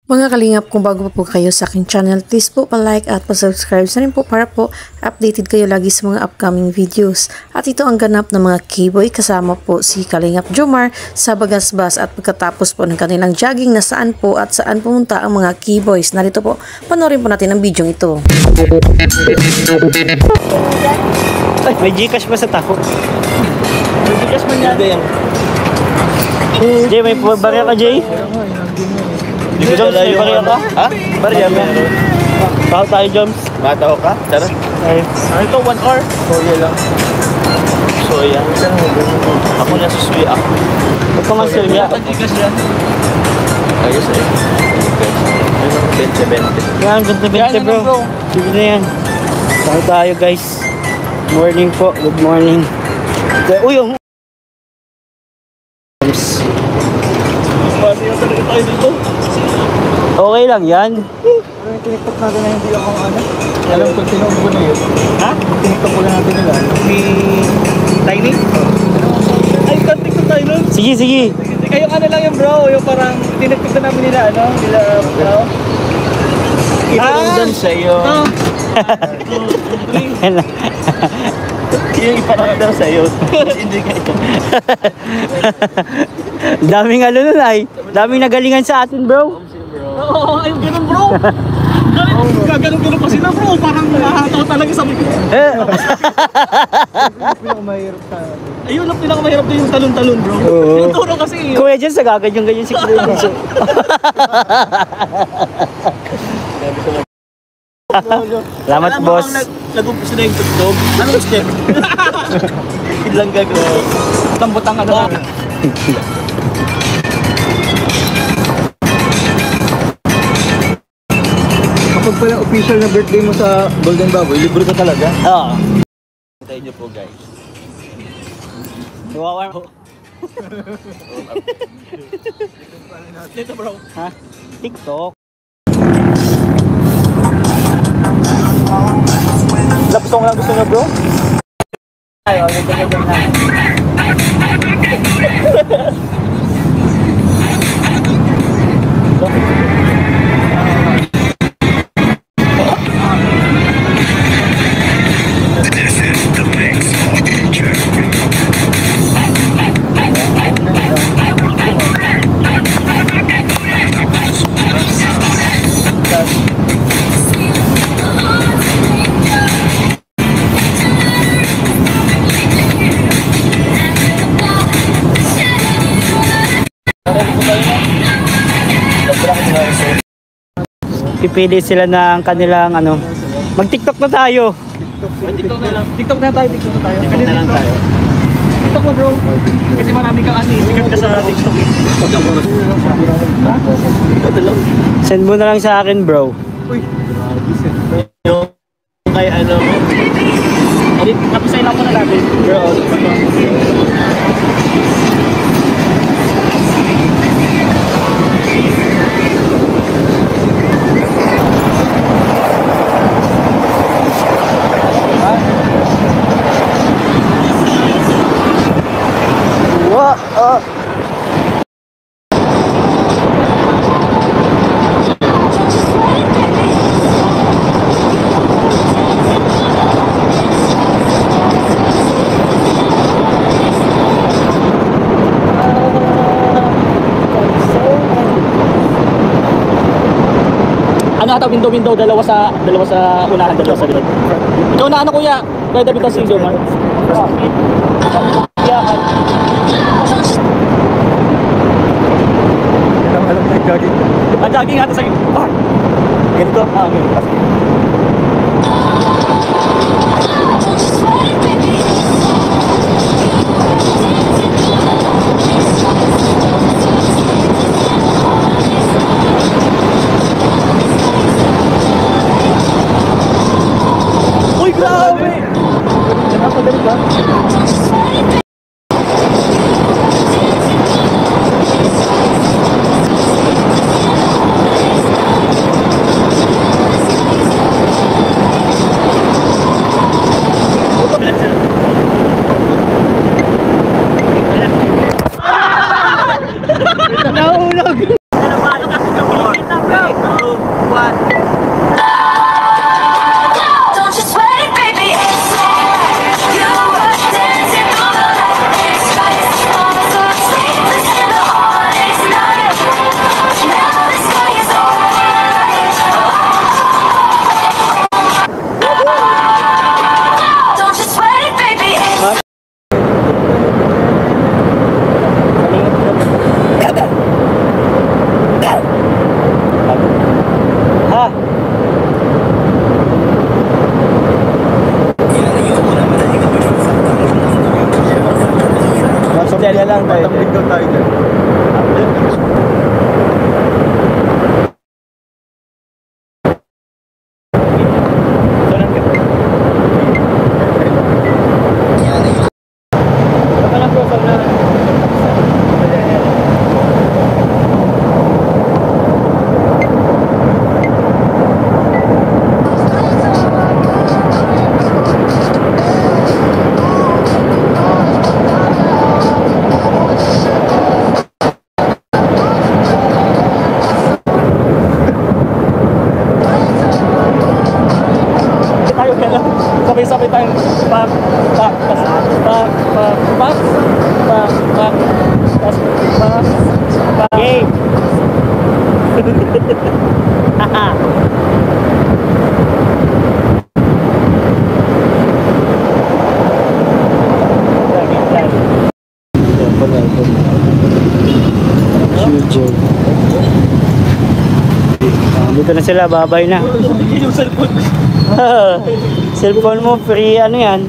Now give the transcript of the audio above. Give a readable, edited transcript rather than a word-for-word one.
Mga kalingap, kung bago po kayo sa aking channel, please po pa-like at pa-subscribe sa rin po para po updated kayo lagi sa mga upcoming videos. At ito ang ganap ng mga K-Boy kasama po si Kalingap Jomar sa Bagasbas at pagkatapos po ng kanilang jogging na saan po at saan pumunta ang mga K-Boys. Narito po, panoorin po natin ang video ito. Ay, may Gcash ba sa tako? May Gcash man yan. Jay, may barya ka, Jay? Joms, may barya ka? Ha? Barya meron. Bahaw tayo, Joms. Mataw ka? Tara. Ay, Ano ito? 1 hour? Soya lang. Soya. Ako na susuya ako. huwag ka man silya. Gcash yan. Ayos eh. Gcash. 20-20. Yan, ganda bro. Sige na yan. Bahaw tayo, guys. Morning po. Good morning. Uy, yung... Joms. Pwede yung talaga tayo dito. Okay lang yan. Parang tiniktok natin na hindi ako ano. Alam ko tinubo na yun. Ha? Tiniktok ko lang natin nila. May tiny? Ay, TikTok tayo nun. Sige. Kayong ano lang yung bro, yung parang tinitip na namin nila, ano? Nila, bro. Dyan sa'yo. Yung iparakadar sa'yo. Hindi kayo. Daming ano nun ay. Daming nagalingan sa atin, bro. Oo, ay ganun bro. Gaganon pa sila bro. Parang nakahataw talaga sa mga. Pinakamahirap sa Ayun ang pinakamahirap din yung talon-talon bro. Oo. Yung turo kasi yun. Kuya dyan sa gaganyan si Kuya dyan. Salamat, boss. Nag-umpisa na yung tugtog. Anong step? Ilang gagawin. Tambutang ano na. Kapag pala official na birthday mo sa Golden Baboy, libre ka talaga. Oo. Tayo niyo po guys. Kawawa mo. Dito bro. Ha? TikTok. Lapsong lang gusto niyo bro? Ay, okay, ganyan na. Pipili sila ng kanilang ano. Mag-TikTok na tayo. TikTok na lang. TikTok na tayo. TikTok na lang tayo. TikTok mo bro. Kasi marami kang ano, sikat ka sa TikTok. Send mo na lang sa akin, bro. Yung kay ano mo. Kapisay lang muna natin. Bro, ano ata window dalawa sa unahan, dalawa sa likod. Ikaw na ano kuya? Kaya David ang single man. Alam na yung jogging. Ang jogging ata sa ganito. Ganito. Uy, grabe! Napagalit ba? lang tayo. Matambling daw tayo dyan. Sabay-sabay tayong pak, pak, tas pak, pak, pak, pak, pak, tas pak, pak. Game! Haha! Dito na sila, babay na. Yung cellphone. Cellphone mo, free ano yan?